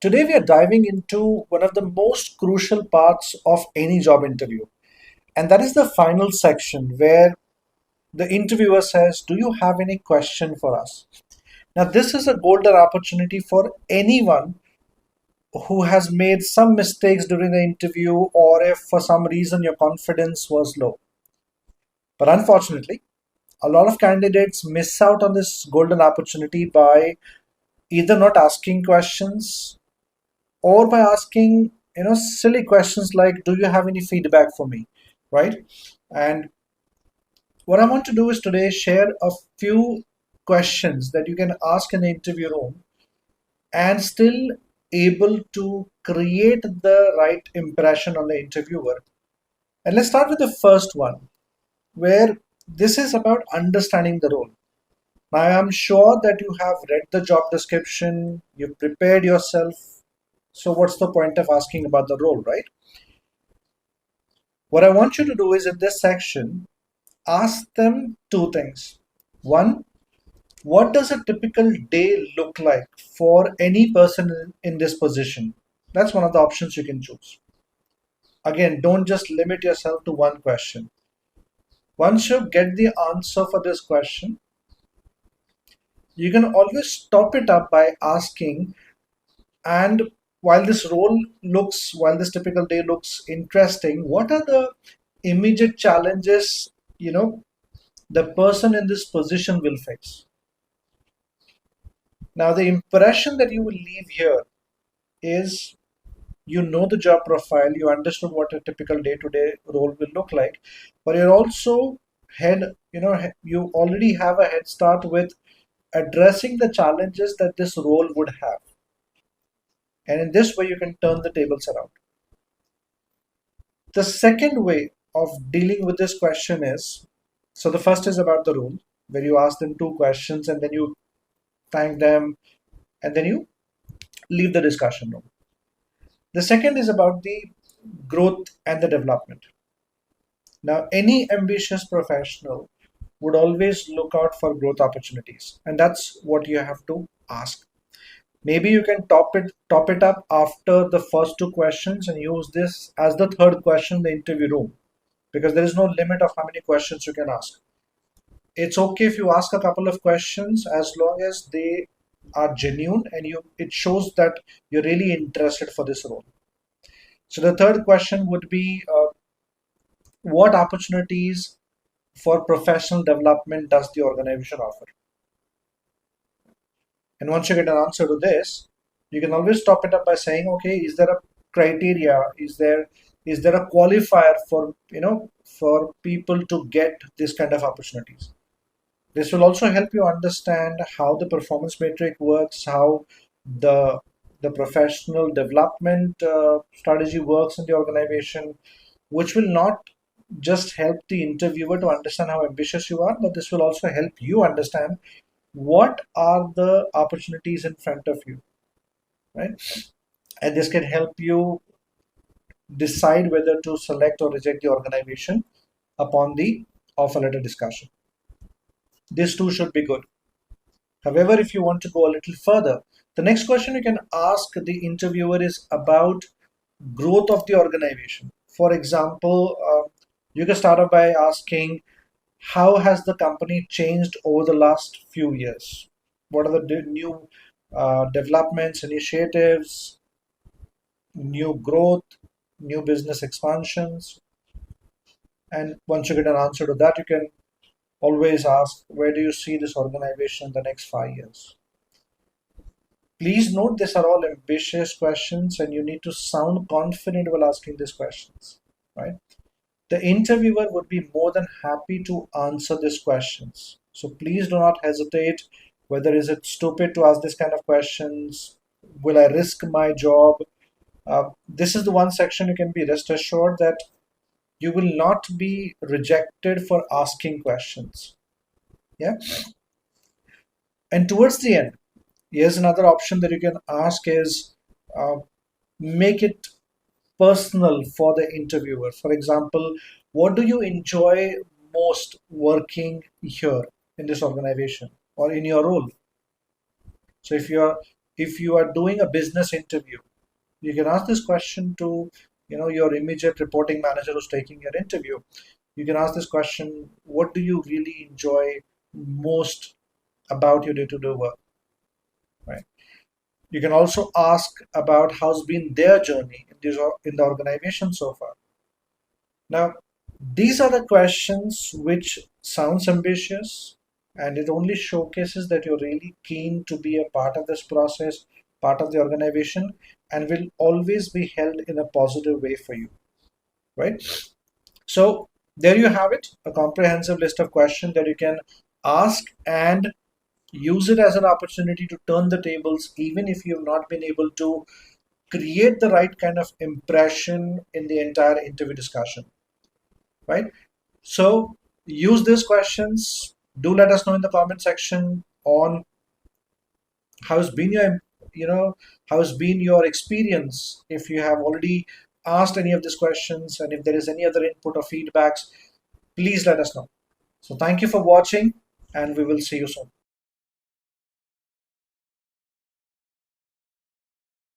Today, we are diving into one of the most crucial parts of any job interview, and that is the final section where the interviewer says, "Do you have any question for us?" Now, this is a golden opportunity for anyone who has made some mistakes during the interview, or if for some reason your confidence was low. But unfortunately, a lot of candidates miss out on this golden opportunity by either not asking questions or by asking silly questions like, do you have any feedback for me, right? And what I want to do is today share a few questions that you can ask in the interview room and still able to create the right impression on the interviewer. And let's start with the first one, where this is about understanding the role. Now, I am sure that you have read the job description, you've prepared yourself. So what's the point of asking about the role, right? What I want you to do is in this section, ask them two things. One, what does a typical day look like for any person in this position? That's one of the options you can choose. Again, don't just limit yourself to one question. Once you get the answer for this question, you can always top it up by asking, and while this typical day looks interesting, what are the immediate challenges, the person in this position will face? Now, the impression that you will leave here is you know the job profile, you understood what a typical day-to-day role will look like, but you're also you already have a head start with addressing the challenges that this role would have. And in this way, you can turn the tables around. The second way of dealing with this question is, so the first is about the role, where you ask them two questions and then you thank them and then you leave the discussion room. The second is about the growth and the development. Now, any ambitious professional would always look out for growth opportunities, and that's what you have to ask. Maybe you can top it up after the first two questions and use this as the third question in the interview room, because there is no limit of how many questions you can ask. It's okay if you ask a couple of questions as long as they are genuine and you it shows that you're really interested for this role. So the third question would be, what opportunities for professional development does the organization offer? And once you get an answer to this, you can always top it up by saying, okay, is there a criteria? Is there a qualifier for for people to get this kind of opportunities? This will also help you understand how the performance metric works, how the the professional development strategy works in the organization, which will not just help the interviewer to understand how ambitious you are, but this will also help you understand what are the opportunities in front of you, right? And this can help you decide whether to select or reject the organization upon the offer letter discussion. This too should be good. However, if you want to go a little further, the next question you can ask the interviewer is about growth of the organization. For example, you can start off by asking, how has the company changed over the last few years? What are the new developments, initiatives, new growth, new business expansions? And once you get an answer to that, you can always ask, where do you see this organization in the next 5 years? Please note these are all ambitious questions and you need to sound confident while asking these questions, right? The interviewer would be more than happy to answer these questions. So please do not hesitate. Whether is it stupid to ask this kind of questions? Will I risk my job? This is the one section you can be rest assured that you will not be rejected for asking questions. Yeah. And towards the end, here's another option that you can ask is, uh, make it personal for the interviewer. For example, what do you enjoy most working here in this organization or in your role? So if you're if you are doing a business interview, you can ask this question to your immediate reporting manager who's taking your interview. You can ask this question: what do you really enjoy most about your day-to-day work? Right. You can also ask about how's been their journey in the organization so far. Now, these are the questions which sounds ambitious, and it only showcases that you're really keen to be a part of this process, part of the organization, and will always be held in a positive way for you, right? So there you have it, a comprehensive list of questions that you can ask and use it as an opportunity to turn the tables, even if you have not been able to create the right kind of impression in the entire interview discussion, right? So use these questions. Do let us know in the comment section on how's been your how's been your experience, if you have already asked any of these questions, and if there is any other input or feedbacks, please let us know. So thank you for watching, and we will see you soon.